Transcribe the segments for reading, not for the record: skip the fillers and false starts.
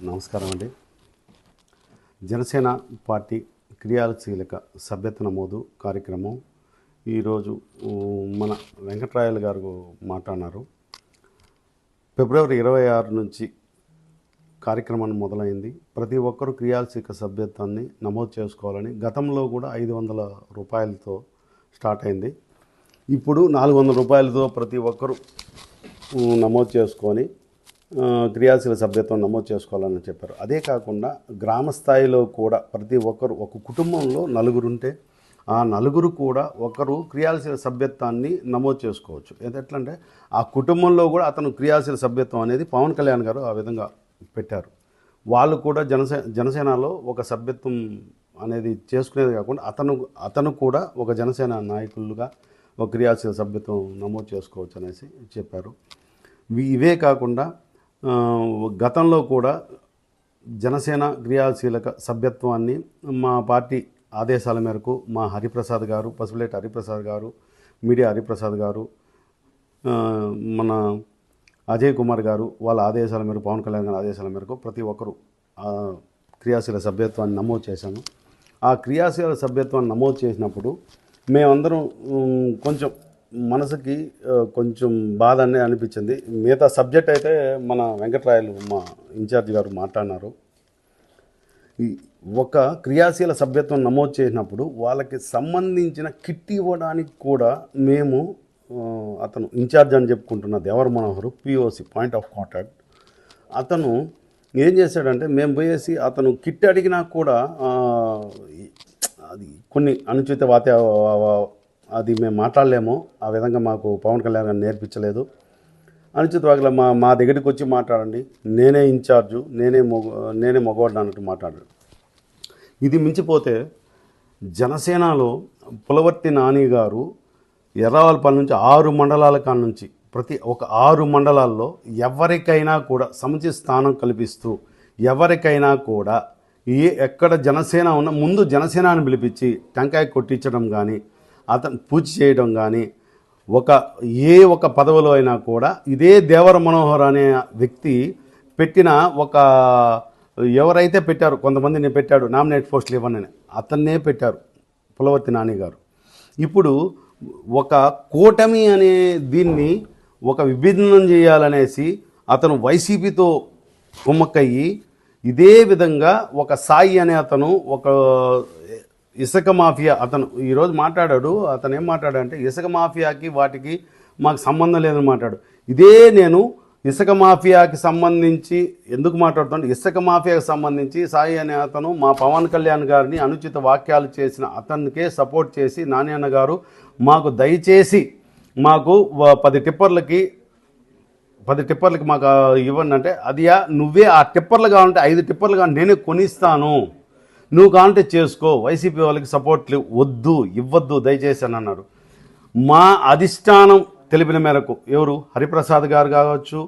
నమస్కారం అండి. జనసేన పార్టీ క్రియాశీలక సభ్యత్వ నమోదు కార్యక్రమం ఈరోజు మన వెంకట్రాయలు గారు మాట్లాడినారు. ఫిబ్రవరి 26 నుంచి కార్యక్రమం మొదలైంది. ప్రతి ఒక్కరూ క్రియాశీలక సభ్యత్వాన్ని నమోదు చేసుకోవాలని గతంలో కూడా 500 రూపాయలతో స్టార్ట్ అయింది. ఇప్పుడు 400 రూపాయలతో ప్రతి ఒక్కరూ నమోదు చేసుకొని క్రియాశీల సభ్యత్వం నమోదు చేసుకోవాలని చెప్పారు. అదే కాకుండా గ్రామ స్థాయిలో కూడా ప్రతి ఒక్కరు, ఒక కుటుంబంలో నలుగురుంటే ఆ నలుగురు కూడా ఒకరు క్రియాశీల సభ్యత్వాన్ని నమోదు చేసుకోవచ్చు. ఎట్లంటే ఆ కుటుంబంలో కూడా అతను క్రియాశీల సభ్యత్వం అనేది పవన్ కళ్యాణ్ గారు ఆ విధంగా పెట్టారు. వాళ్ళు కూడా జనసేనలో ఒక సభ్యత్వం అనేది చేసుకునేది కాకుండా అతను కూడా ఒక జనసేన నాయకులుగా ఒక క్రియాశీల సభ్యత్వం నమోదు చేసుకోవచ్చు అనేసి చెప్పారు. ఇవే కాకుండా గతంలో కూడా జనసేన క్రియాశీలక సభ్యత్వాన్ని మా పార్టీ ఆదేశాల మేరకు మా హరిప్రసాద్ గారు, పసుపులేటి హరిప్రసాద్ గారు, మీడియా హరిప్రసాద్ గారు, మన అజయ్ కుమార్ గారు వాళ్ళ ఆదేశాల మేరకు, పవన్ కళ్యాణ్ గారి ఆదేశాల మేరకు ప్రతి ఒక్కరూ క్రియాశీల సభ్యత్వాన్ని నమోదు చేశాను. ఆ క్రియాశీల సభ్యత్వాన్ని నమోదు చేసినప్పుడు మేమందరం కొంచెం మనసుకి కొంచెం బాధ అనే అనిపించింది. మిగతా సబ్జెక్ట్ అయితే మన వెంకట్రాయలు మా ఇన్ఛార్జ్ గారు మాట్లాడినారు. ఒక క్రియాశీల సభ్యత్వం నమోదు చేసినప్పుడు వాళ్ళకి సంబంధించిన కిట్ ఇవ్వడానికి కూడా మేము అతను ఇన్ఛార్జ్ అని చెప్పుకుంటున్న Devara Manohar POC point of contact అతను ఏం చేశాడంటే, మేము పోయేసి అతను కిట్ అడిగినా కూడా అది కొన్ని అనుచిత అది మేము మాట్లాడలేము, ఆ విధంగా మాకు పవన్ కళ్యాణ్ గారు నేర్పించలేదు. అనుచిత వాటిలో మా దగ్గరికి వచ్చి మాట్లాడండి, నేనే ఇన్ఛార్జు, నేనే మగవాడిని అన్నట్టు మాట్లాడాడు. ఇది మించిపోతే జనసేనలో పులవర్తి నాని గారు ఎర్రవాళ్ళపల్లి నుంచి 6 మండలాల కాడ నుంచి ప్రతి ఒక 6 మండలాల్లో ఎవరికైనా కూడా సముచిత స్థానం కల్పిస్తూ ఎవరికైనా కూడా ఎక్కడ జనసేన ఉన్న ముందు జనసేనని పిలిపించి టెంకాయ కొట్టించడం కానీ, అతను పూజ చేయడం కానీ, ఒక పదవిలో అయినా కూడా ఇదే దేవర మనోహర్ అనే వ్యక్తి పెట్టిన ఎవరైతే పెట్టారు, కొంతమందిని పెట్టాడు నామినేట్ పోస్టులు ఇవ్వనని, అతన్నే పెట్టారు పులవర్తి నాని గారు. ఇప్పుడు ఒక కూటమి అనే దీన్ని ఒక విభిన్నం చేయాలనేసి అతను వైసీపీతో కుమ్మక్కయ్యి ఇదే విధంగా ఒక సాయి అనే అతను ఒక ఇసుక మాఫియా అతను ఈరోజు మాట్లాడాడు. అతను ఏం మాట్లాడాడంటే ఇసుక మాఫియాకి వాటికి మాకు సంబంధం లేదని మాట్లాడు. ఇదే నేను ఇసుక మాఫియాకి సంబంధించి ఎందుకు మాట్లాడుతాను, ఇసుక మాఫియాకి సంబంధించి సాయి అనే అతను మా పవన్ కళ్యాణ్ గారిని అనుచిత వాక్యాలు చేసిన అతనికే సపోర్ట్ చేసి నాని అన్న గారు మాకు దయచేసి మాకు 10 టిప్పర్లకి మాకు ఇవ్వండి అంటే, అదియా నువ్వే ఆ టిప్పర్లు కావాలంటే 5 టిప్పర్లు కావాలి నేనే కొనిస్తాను, నువ్వు కావాలంటే చేసుకో, వైసీపీ వాళ్ళకి సపోర్ట్లు ఇవ్వద్దు దయచేసి అని అన్నాడు. మా అధిష్టానం తెలిపిన మేరకు ఎవరు హరిప్రసాద్ గారు కావచ్చు,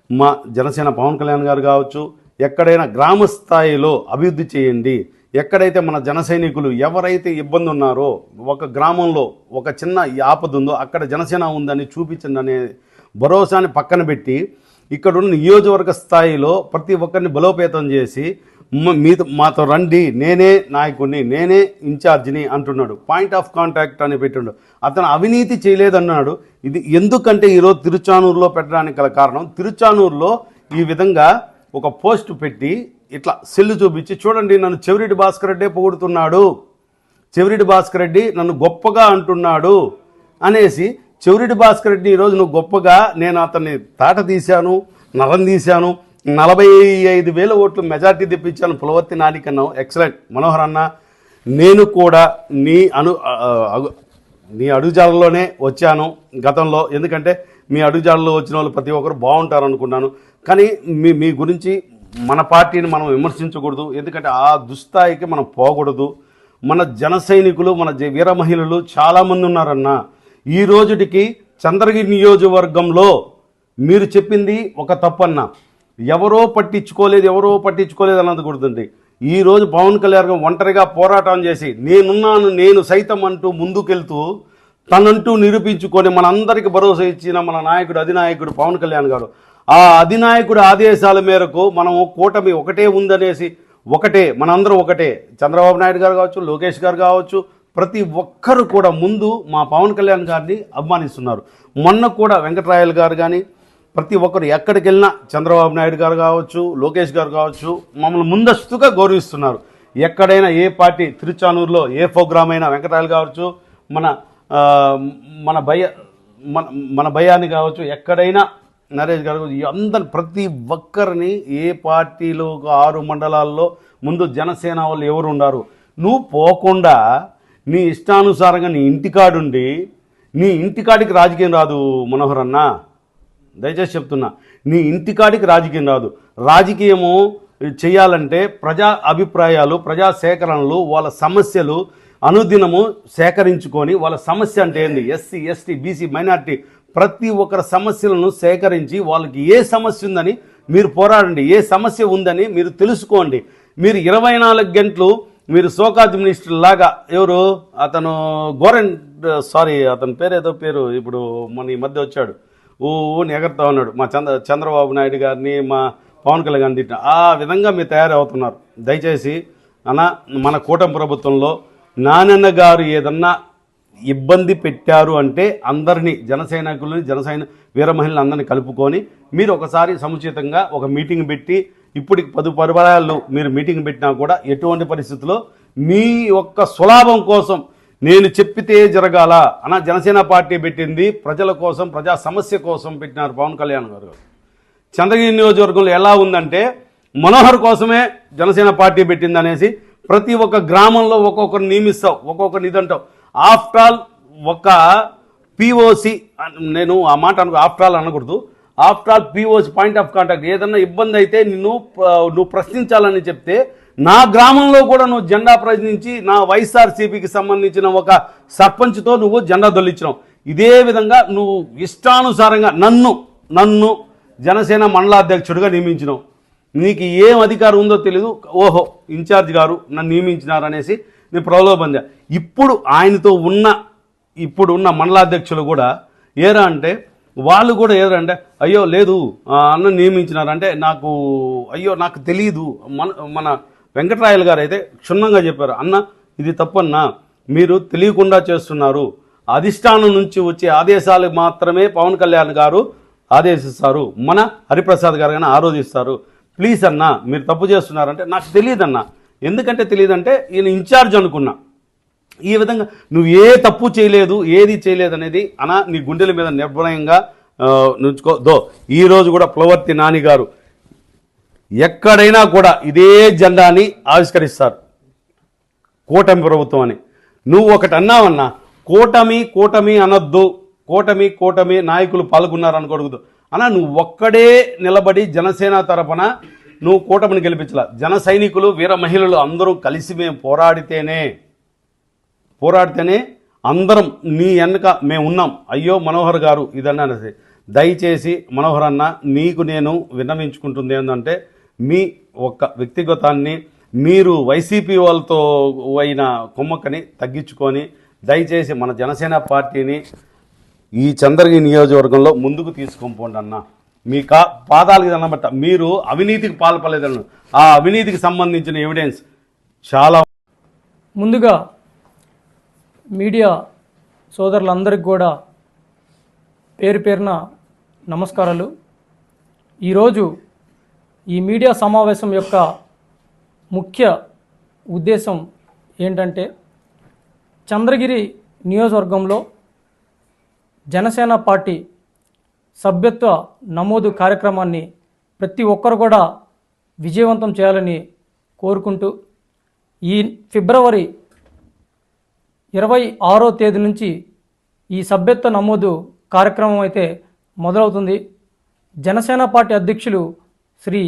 మా జనసేన పవన్ కళ్యాణ్ గారు కావచ్చు, ఎక్కడైనా గ్రామ స్థాయిలో అభివృద్ధి చేయండి, ఎక్కడైతే మన జన సైనికులు ఎవరైతే ఇబ్బంది ఉన్నారో, ఒక గ్రామంలో ఒక చిన్న ఆపద ఉందో అక్కడ జనసేన ఉందని చూపించండి అనే భరోసాని పక్కన పెట్టి ఇక్కడున్న నియోజకవర్గ స్థాయిలో ప్రతి ఒక్కరిని బలోపేతం చేసి మాతో రండి, నేనే నాయకుడిని, నేనే ఇన్ఛార్జిని అంటున్నాడు. పాయింట్ ఆఫ్ కాంటాక్ట్ అని పెట్టిండు. అతను అవినీతి చేయలేదన్నాడు. ఇది ఎందుకంటే ఈరోజు తిరుచానూరులో పెట్టడానికి గల కారణం, తిరుచానూరులో ఈ విధంగా ఒక పోస్ట్ పెట్టి ఇట్లా సెల్లు చూపించి చూడండి నన్ను చెవిరెడ్డి భాస్కర్ రెడ్డే పొగుడుతున్నాడు, చెవిరెడ్డి భాస్కర్ రెడ్డి నన్ను గొప్పగా అంటున్నాడు అనేసి, చెవిరెడ్డి భాస్కర్ రెడ్డి ఈరోజు నువ్వు గొప్పగా, నేను అతన్ని తాట తీశాను, నరం తీశాను, 45,000 ఓట్లు మెజార్టీ తెప్పించాను పులవర్తి నాని కన్నావు, ఎక్సలెంట్ మనోహర్ అన్న, నేను కూడా నీ అడుగుజాడలోనే వచ్చాను గతంలో, ఎందుకంటే మీ అడుగుజాడలో వచ్చిన వాళ్ళు ప్రతి ఒక్కరు బాగుంటారు అనుకున్నాను. కానీ మీ గురించి మన పార్టీని మనం విమర్శించకూడదు, ఎందుకంటే ఆ దుస్థాయికి మనం పోకూడదు. మన జన సైనికులు, మన వీర మహిళలు చాలామంది ఉన్నారన్న. ఈ రోజుటికి చంద్రగిరి నియోజకవర్గంలో మీరు చెప్పింది ఒక తప్పన్న, ఎవరో పట్టించుకోలేదు అన్నది గుర్తుంది. ఈరోజు పవన్ కళ్యాణ్ ఒంటరిగా పోరాటం చేసి నేనున్నాను, నేను సైతం అంటూ ముందుకెళ్తూ తనంటూ నిరూపించుకొని మనందరికీ భరోసా ఇచ్చిన మన నాయకుడు, అధినాయకుడు పవన్ కళ్యాణ్ గారు ఆ అధినాయకుడి ఆదేశాల మేరకు మనం కూటమి ఒకటే ఉందనేసి మనందరం ఒకటే, చంద్రబాబు నాయుడు గారు కావచ్చు, లోకేష్ గారు కావచ్చు, ప్రతి ఒక్కరు కూడా ముందు మా పవన్ కళ్యాణ్ గారిని అభిమానిస్తున్నారు. మొన్న కూడా వెంకటరాయలు గారు కానీ ప్రతి ఒక్కరు ఎక్కడికి వెళ్ళినా చంద్రబాబు నాయుడు గారు కావచ్చు, లోకేష్ గారు కావచ్చు, మమ్మల్ని ముందస్తుగా గౌరవిస్తున్నారు. ఎక్కడైనా ఏ పార్టీ, తిరుచానూరులో ఏ ప్రోగ్రామ్ అయినా వెంకటరాయలు కావచ్చు, మన భయాన్ని కావచ్చు, ఎక్కడైనా నరేష్ గారు, అందరు ప్రతి ఒక్కరిని ఏ పార్టీలో 6 మండలాల్లో ముందు జనసేన వాళ్ళు ఎవరు ఉన్నారు. నువ్వు పోకుండా నీ ఇష్టానుసారంగా నీ ఇంటికాడుండి నీ ఇంటికాడికి రాజకీయం రాదు మనోహర్ అన్న, దయచేసి చెప్తున్నా. నీ ఇంటికాడికి రాజకీయం రాదు. రాజకీయము చేయాలంటే ప్రజా అభిప్రాయాలు, ప్రజా సేకరణలు, వాళ్ళ సమస్యలు అనుదినము సేకరించుకొని, వాళ్ళ సమస్య అంటే ఏంది, ఎస్సీ ఎస్టీ బీసీ మైనార్టీ ప్రతి ఒక్కరి సమస్యలను సేకరించి వాళ్ళకి ఏ సమస్య ఉందని మీరు పోరాడండి, ఏ సమస్య ఉందని మీరు తెలుసుకోండి. మీరు 24 గంటలు మీరు సోకాజ్ మినిస్టర్ లాగా, ఎవరు అతను అతని పేరు ఇప్పుడు మన ఈ మధ్య వచ్చాడు, ఎగరుతా ఉన్నాడు, మా చంద్రబాబు నాయుడు గారిని, మా పవన్ కళ్యాణ్ గారిని తిట్టిన ఆ విధంగా మీరు తయారవుతున్నారు. దయచేసి మన కూటమి ప్రభుత్వంలో నానన్న గారు ఏదన్నా ఇబ్బంది పెట్టారు అంటే అందరినీ, జనసైన వీర మహిళలు అందరినీ కలుపుకొని మీరు ఒకసారి సముచితంగా ఒక మీటింగ్ పెట్టి, ఇప్పటికి 10 పరివారాలు మీరు మీటింగ్ పెట్టినా కూడా ఎటువంటి పరిస్థితుల్లో మీ యొక్క సులాభం కోసం నేను చెప్పితే జరగాల జనసేన పార్టీ పెట్టింది ప్రజల కోసం, ప్రజా సమస్య కోసం పెట్టినారు పవన్ కళ్యాణ్ గారు. చంద్రగిరి నియోజకవర్గంలో ఎలా ఉందంటే మనోహర్ కోసమే జనసేన పార్టీ పెట్టింది అనేసి ప్రతి ఒక్క గ్రామంలో ఒక్కొక్కరు నియమిస్తావు, ఒక్కొక్కరు ఇదంటావు. ఆఫ్టర్ ఆల్ ఒక పిఓసి, నేను ఆ మాట ఆఫ్టర్ ఆల్ అనకూడదు, after all POC point of contact. ఏదన్నా ఇబ్బంది అయితే నువ్వు ప్రశ్నించాలని చెప్తే నా గ్రామంలో కూడా నువ్వు జెండా ప్రశ్నించి నా వైఎస్ఆర్సీపీకి సంబంధించిన ఒక సర్పంచ్తో నువ్వు జెండా దొల్లించినావు. ఇదే విధంగా నువ్వు ఇష్టానుసారంగా నన్ను జనసేన మండలాధ్యక్షుడిగా నియమించినావు. నీకు ఏం అధికారం ఉందో తెలీదు. ఓహో ఇన్ఛార్జ్ గారు నన్ను నియమించినారు అనేసి నేను ప్రలోభంగా. ఇప్పుడు ఆయనతో ఉన్న మండలాధ్యక్షులు కూడా వాళ్ళు కూడా ఏరంటే అయ్యో లేదు అన్న నియమించినారంటే నాకు తెలియదు. మన వెంకటరాయలు గారు అయితే క్షుణ్ణంగా చెప్పారు, అన్న ఇది తప్పన్నా, మీరు తెలియకుండా చేస్తున్నారు, అధిష్టానం నుంచి వచ్చే ఆదేశాలు మాత్రమే పవన్ కళ్యాణ్ గారు ఆదేశిస్తారు, మన హరిప్రసాద్ గారు కానీ ఆరోధిస్తారు, ప్లీజ్ అన్న మీరు తప్పు చేస్తున్నారంటే నాకు తెలియదన్నా. ఎందుకంటే తెలియదంటే ఈయన ఇన్ఛార్జ్ అనుకున్నా. ఈ విధంగా నువ్వు ఏ తప్పు చేయలేదు, ఏది చేయలేదు అనేది నీ గుండెల మీద నిర్భయంగా నుంచుకో. ఈరోజు కూడా ప్లవర్తి నాని గారు ఎక్కడైనా కూడా ఇదే జెండాని ఆవిష్కరిస్తారు, కూటమి ప్రభుత్వం అని. నువ్వు ఒకటి అన్నావన్నా, కూటమి అనొద్దు, కూటమి నాయకులు పాల్గొన్నారు అనకూడదు నువ్వు ఒక్కడే నిలబడి జనసేన తరపున నువ్వు కూటమిని గెలిపించాల. జన సైనికులు, వీర మహిళలు అందరూ కలిసి మేము పోరాడితేనే అందరం నీ వెనక మేము ఉన్నాం. అయ్యో మనోహర్ గారు ఇదన్నా, దయచేసి మనోహర్ అన్న నీకు నేను విన్నవించుకుంటుంది ఏంటంటే, మీ ఒక్క వ్యక్తిగతాన్ని మీరు వైసీపీ వాళ్ళతో అయిన కుమ్మక్కని తగ్గించుకొని దయచేసి మన జనసేన పార్టీని ఈ చంద్రగిరి నియోజకవర్గంలో ముందుకు తీసుకొని పోండి అన్న. మీ పాదాలకు దండం. మీరు అవినీతికి పాల్పడలేదన్న, ఆ అవినీతికి సంబంధించిన ఎవిడెన్స్ చాలా. ముందుగా మీడియా సోదరులందరికీ కూడా పేరు పేరున నమస్కారాలు. ఈరోజు ఈ మీడియా సమావేశం యొక్క ముఖ్య ఉద్దేశం ఏంటంటే, చంద్రగిరి నియోజకవర్గంలో జనసేన పార్టీ సభ్యత్వ నమోదు కార్యక్రమాన్ని ప్రతి ఒక్కరు కూడా విజయవంతం చేయాలని కోరుకుంటూ, ఈ ఫిబ్రవరి 26వ తేదీ నుంచి ఈ సభ్యత్వ నమోదు కార్యక్రమం అయితే మొదలవుతుంది. జనసేన పార్టీ అధ్యక్షులు శ్రీ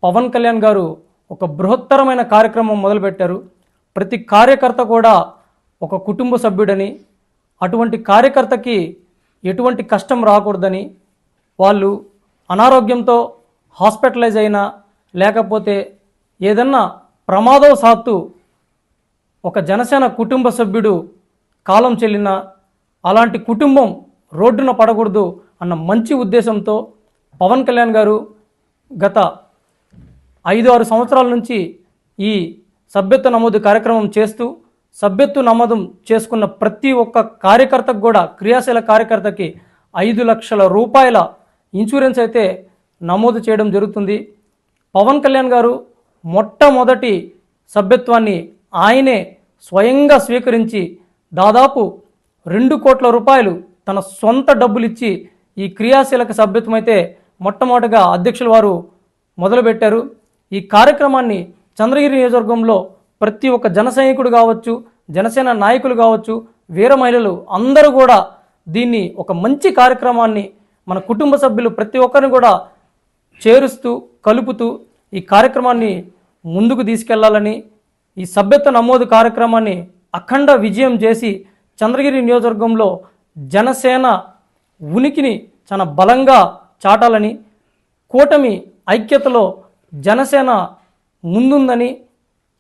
పవన్ కళ్యాణ్ గారు ఒక బృహత్తరమైన కార్యక్రమం మొదలుపెట్టారు. ప్రతి కార్యకర్త కూడా ఒక కుటుంబ సభ్యుడని, అటువంటి కార్యకర్తకి ఎటువంటి కష్టం రాకూడదని, వాళ్ళు అనారోగ్యంతో హాస్పిటలైజ్ అయినా లేకపోతే ఏదన్నా ప్రమాదవశాత్తు ఒక జనసేన కుటుంబ సభ్యుడు కాలం చెల్లిన అలాంటి కుటుంబం రోడ్డున పడకూడదు అన్న మంచి ఉద్దేశంతో పవన్ కళ్యాణ్ గారు గత 5-6 సంవత్సరాల నుంచి ఈ సభ్యత్వ నమోదు కార్యక్రమం చేస్తూ సభ్యత్వ నమోదు చేసుకున్న ప్రతి ఒక్క కార్యకర్తకు కూడా, క్రియాశీల కార్యకర్తకి 5 లక్షల రూపాయల ఇన్సూరెన్స్ అయితే నమోదు చేయడం జరుగుతుంది. పవన్ కళ్యాణ్ గారు మొట్టమొదటి సభ్యత్వాన్ని ఆయనే స్వయంగా స్వీకరించి దాదాపు 2 కోట్ల రూపాయలు తన సొంత డబ్బులు ఇచ్చి ఈ క్రియాశీలక సభ్యత్వం అయితే మొట్టమొదటిగా అధ్యక్షుల వారు మొదలుపెట్టారు. ఈ కార్యక్రమాన్ని చంద్రగిరి నియోజకవర్గంలో ప్రతి ఒక్క జన సైనికుడు కావచ్చు, జనసేన నాయకులు కావచ్చు, వీర మహిళలు అందరూ కూడా దీన్ని ఒక మంచి కార్యక్రమాన్ని మన కుటుంబ సభ్యులు ప్రతి ఒక్కరిని కూడా చేరుస్తూ కలుపుతూ ఈ కార్యక్రమాన్ని ముందుకు తీసుకెళ్లాలని, ఈ సభ్యత్వ నమోదు కార్యక్రమాన్ని అఖండ విజయం చేసి చంద్రగిరి నియోజకవర్గంలో జనసేన ఉనికిని చాలా బలంగా చాటాలని, కూటమి ఐక్యతలో జనసేన ముందుందని,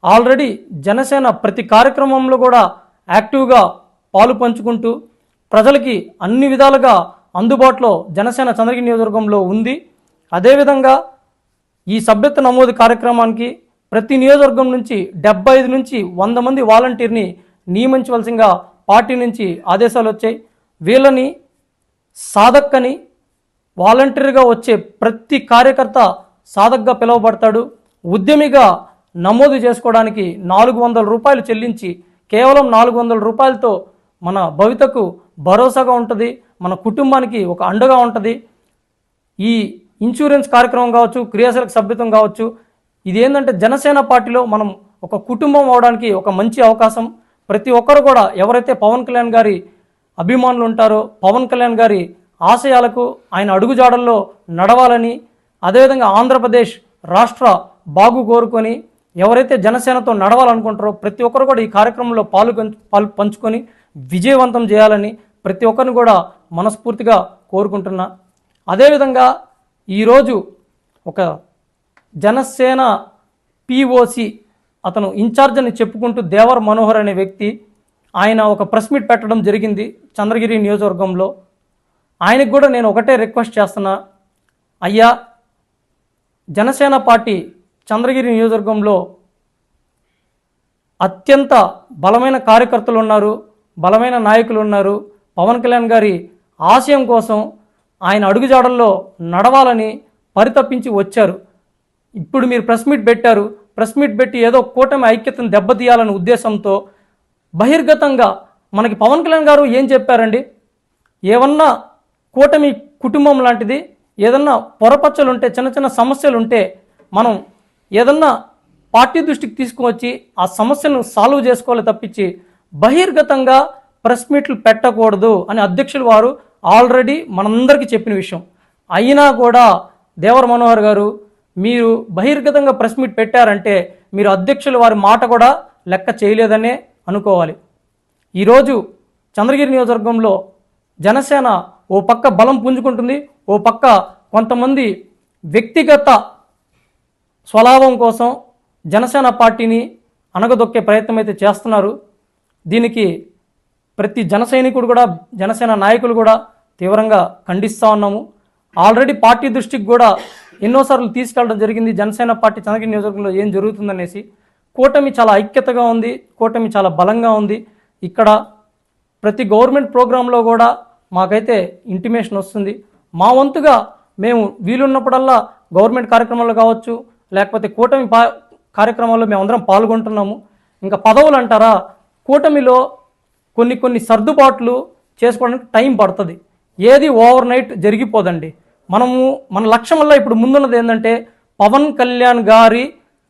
ఆల్రెడీ జనసేన ప్రతి కార్యక్రమంలో కూడా యాక్టివ్గా పాలు పంచుకుంటూ ప్రజలకి అన్ని విధాలుగా అందుబాటులో జనసేన చంద్రగిరి నియోజకవర్గంలో ఉంది. అదేవిధంగా ఈ సభ్యత్వ నమోదు కార్యక్రమానికి ప్రతి నియోజకవర్గం నుంచి 75 నుంచి 100 మంది వాలంటీర్ని నియమించవలసిందిగా పార్టీ నుంచి ఆదేశాలు వచ్చాయి. వీళ్ళని సాధక్కని వాలంటీర్గా వచ్చే ప్రతి కార్యకర్త సాధక్గా పిలువబడతాడు. ఉద్యమిగా నమోదు చేసుకోవడానికి 400 రూపాయలు చెల్లించి కేవలం 400 రూపాయలతో మన భవితకు భరోసాగా ఉంటుంది, మన కుటుంబానికి ఒక అండగా ఉంటుంది. ఈ ఇన్సూరెన్స్ కార్యక్రమం కావచ్చు, క్రియాశీలక సభ్యత్వం కావచ్చు, ఇది ఏంటంటే జనసేన పార్టీలో మనం ఒక కుటుంబం అవడానికి ఒక మంచి అవకాశం. ప్రతి ఒక్కరు కూడా ఎవరైతే పవన్ కళ్యాణ్ గారి అభిమానులు ఉంటారో, పవన్ కళ్యాణ్ గారి ఆశయాలకు ఆయన అడుగుజాడల్లో నడవాలని, అదేవిధంగా ఆంధ్రప్రదేశ్ రాష్ట్ర బాగు కోరుకొని ఎవరైతే జనసేనతో నడవాలనుకుంటారో ప్రతి ఒక్కరు కూడా ఈ కార్యక్రమంలో పాలు పంచుకొని విజయవంతం చేయాలని ప్రతి ఒక్కరిని కూడా మనస్ఫూర్తిగా కోరుకుంటున్నా. అదేవిధంగా ఈరోజు ఒక జనసేన పిఓసి అతను ఇన్ఛార్జ్ అని చెప్పుకుంటూ దేవర్ మనోహర్ అనే వ్యక్తి ఆయన ఒక ప్రెస్ మీట్ పెట్టడం జరిగింది చంద్రగిరి నియోజకవర్గంలో. ఆయనకు కూడా నేను ఒకటే రిక్వెస్ట్ చేస్తున్నా, అయ్యా జనసేన పార్టీ చంద్రగిరి నియోజకవర్గంలో అత్యంత బలమైన కార్యకర్తలు ఉన్నారు, బలమైన నాయకులు ఉన్నారు. పవన్ కళ్యాణ్ గారి ఆశయం కోసం ఆయన అడుగుజాడల్లో నడవాలని పరితపించి వచ్చారు. ఇప్పుడు మీరు ప్రెస్ మీట్ పెట్టారు, ప్రెస్ మీట్ పెట్టి ఏదో కూటమి ఐక్యతను దెబ్బతీయాలనే ఉద్దేశంతో బహిర్గతంగా మనకి పవన్ కళ్యాణ్ గారు ఏం చెప్పారండి? ఏమన్నా కూటమి కుటుంబం లాంటిది, ఏదన్నా పొరపచ్చలుంటే, చిన్న చిన్న సమస్యలుంటే మనం ఏదన్నా పార్టీ దృష్టికి తీసుకువచ్చి ఆ సమస్యను సాల్వ్ చేసుకోవాలి తప్పించి బహిర్గతంగా ప్రెస్ మీట్లు పెట్టకూడదు అని అధ్యక్షులు వారు ఆల్రెడీ మనందరికీ చెప్పిన విషయం. అయినా కూడా దేవర్ మనోహర్ గారు మీరు బహిర్గతంగా ప్రెస్ మీట్ పెట్టారంటే మీరు అధ్యక్షులు వారి మాట కూడా లెక్క చేయలేదనే అనుకోవాలి. ఈరోజు చంద్రగిరి నియోజకవర్గంలో జనసేన ఓ పక్క బలం పుంజుకుంటుంది, ఓ పక్క కొంతమంది వ్యక్తిగత స్వలాభం కోసం జనసేన పార్టీని అణగదొక్కే ప్రయత్నం అయితే చేస్తున్నారు. దీనికి ప్రతి జన సైనికుడు కూడా, జనసేన నాయకులు కూడా తీవ్రంగా ఖండిస్తూ ఉన్నాము. ఆల్రెడీ పార్టీ దృష్టికి కూడా ఎన్నోసార్లు తీసుకెళ్ళడం జరిగింది. జనసేన పార్టీ చంద్రగిరి నియోజకవర్గంలో ఏం జరుగుతుందనేసి కూటమి చాలా ఐక్యతగా ఉంది, కూటమి చాలా బలంగా ఉంది. ఇక్కడ ప్రతి గవర్నమెంట్ ప్రోగ్రాంలో కూడా మాకైతే ఇంటిమేషన్ వస్తుంది. మా వంతుగా మేము వీలున్నప్పుడల్లా గవర్నమెంట్ కార్యక్రమాల్లో కావచ్చు, లేకపోతే కూటమి కార్యక్రమాల్లో మేమందరం పాల్గొంటున్నాము. ఇంకా పదవులు అంటారా, కూటమిలో కొన్ని సర్దుబాట్లు చేసుకోవడానికి టైం పడుతుంది. ఏది ఓవర్ నైట్ జరిగిపోదండి. మన లక్ష్యం వల్ల ఇప్పుడు ముందున్నది ఏంటంటే పవన్ కళ్యాణ్ గారి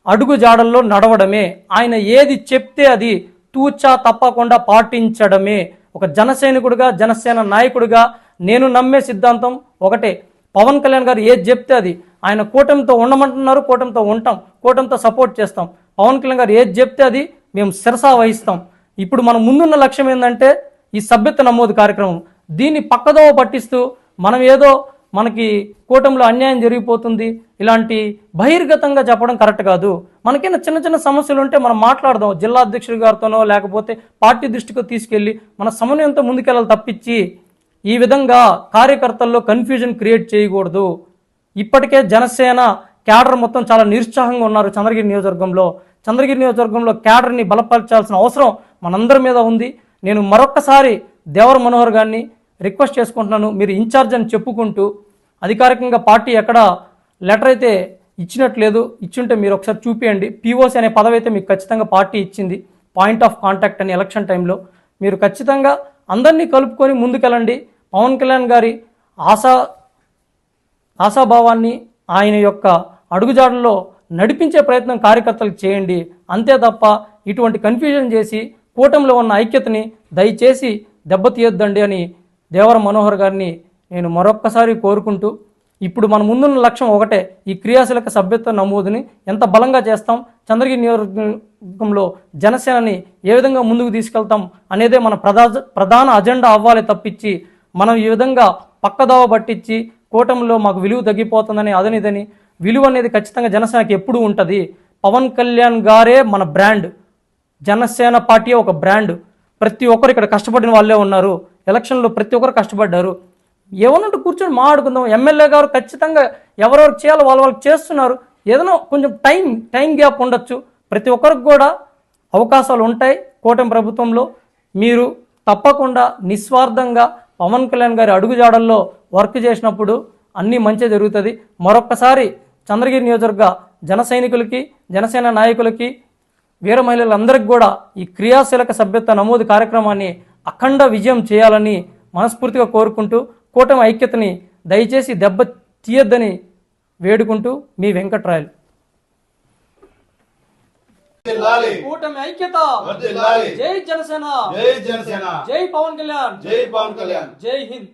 అడుగు జాడల్లో నడవడమే. ఆయన ఏది చెప్తే అది తూచా తప్పకుండా పాటించడమే. ఒక జనసైనికుడిగా, జనసేన నాయకుడిగా నేను నమ్మే సిద్ధాంతం ఒకటే, పవన్ కళ్యాణ్ గారు ఏది చెప్తే అది. ఆయన కూటమితో ఉండమంటున్నారు, కూటమితో ఉంటాం, కూటమితో సపోర్ట్ చేస్తాం. పవన్ కళ్యాణ్ గారు ఏది చెప్తే అది మేము శిరసా వహిస్తాం. ఇప్పుడు మన ముందున్న లక్ష్యం ఏంటంటే ఈ సభ్యత్వ నమోదు కార్యక్రమం. దీన్ని పక్కదోవ పట్టిస్తూ మనం ఏదో మనకి కూటమిలో అన్యాయం జరిగిపోతుంది ఇలాంటి బహిర్గతంగా చెప్పడం కరెక్ట్ కాదు. మనకైనా చిన్న చిన్న సమస్యలు ఉంటే మనం మాట్లాడదాం, జిల్లా అధ్యక్షుడి గారితోనో లేకపోతే పార్టీ దృష్టికి తీసుకెళ్ళి మన సమన్వయంతో ముందుకెళ్ళాలి తప్పించి ఈ విధంగా కార్యకర్తల్లో కన్ఫ్యూజన్ క్రియేట్ చేయకూడదు. ఇప్పటికే జనసేన క్యాడర్ మొత్తం చాలా నిరుత్సాహంగా ఉన్నారు చంద్రగిరి నియోజకవర్గంలో. చంద్రగిరి నియోజకవర్గంలో క్యాడర్ని బలపరచాల్సిన అవసరం మనందరి మీద ఉంది. నేను మరొక్కసారి దేవర మనోహర్ గారిని రిక్వెస్ట్ చేసుకుంటున్నాను, మీరు ఇన్ఛార్జ్ అని చెప్పుకుంటూ అధికారికంగా పార్టీ ఎక్కడ లెటర్ అయితే ఇచ్చినట్లేదు, ఇచ్చుంటే మీరు ఒకసారి చూపియండి. పీఓసీ అనే పదవి అయితే మీకు ఖచ్చితంగా పార్టీ ఇచ్చింది, పాయింట్ ఆఫ్ కాంటాక్ట్ అని ఎలక్షన్ టైంలో. మీరు ఖచ్చితంగా అందరినీ కలుపుకొని ముందుకెళ్ళండి. పవన్ కళ్యాణ్ గారి ఆశాభావాన్ని ఆయన యొక్క అడుగుజాడల్లో నడిపించే ప్రయత్నం కార్యకర్తలకు చేయండి. అంతే తప్ప ఇటువంటి కన్ఫ్యూజన్ చేసి కూటమిలో ఉన్న ఐక్యతని దయచేసి దెబ్బతీయొద్దండి అని దేవర మనోహర్ గారిని నేను మరొక్కసారి కోరుకుంటూ, ఇప్పుడు మన ముందున్న లక్ష్యం ఒకటే, ఈ క్రియాశీలక సభ్యత్వ నమోదుని ఎంత బలంగా చేస్తాం, చంద్రగిరి నియోజకవర్గంలో జనసేనని ఏ విధంగా ముందుకు తీసుకెళ్తాం అనేదే మన ప్రధాన అజెండా అవ్వాలి తప్పించి, మనం ఈ విధంగా పక్కదోవ పట్టించి కూటమిలో మాకు విలువ తగ్గిపోతుందని అదనిదని, విలువ అనేది ఖచ్చితంగా జనసేనకి ఎప్పుడూ ఉంటుంది. పవన్ కళ్యాణ్ గారే మన బ్రాండ్, జనసేన పార్టీ ఒక బ్రాండ్. ప్రతి ఒక్కరు ఇక్కడ కష్టపడిన వాళ్ళే ఉన్నారు, ఎలక్షన్లో ప్రతి ఒక్కరు కష్టపడ్డారు. ఏమన్నట్టు కూర్చొని మాట్లాడుకుందాం. ఎమ్మెల్యే గారు ఖచ్చితంగా ఎవరెవరు చేయాలో వాళ్ళకి చేస్తున్నారు. ఏదైనా కొంచెం టైం గ్యాప్ ఉండొచ్చు, ప్రతి ఒక్కరికి కూడా అవకాశాలు ఉంటాయి కూటమి ప్రభుత్వంలో. మీరు తప్పకుండా నిస్వార్థంగా పవన్ కళ్యాణ్ గారి అడుగుజాడల్లో వర్క్ చేసినప్పుడు అన్నీ మంచి జరుగుతుంది. మరొక్కసారి చంద్రగిరి నియోజకవర్గ జన సైనికులకి, జనసేన నాయకులకి, వీర మహిళలందరికీ కూడా ఈ క్రియాశీలక సభ్యత్వ నమోదు కార్యక్రమాన్ని అఖండ విజయం చేయాలని మనస్ఫూర్తిగా కోరుకుంటూ, కూటమి ఐక్యతని దయచేసి దెబ్బ తీయొద్దని వేడుకుంటూ మీ వెంకట్రాయలు. కూటమి ఐక్యత, జై జనసేన, జై పవన్ కళ్యాణ్, జై హింద్.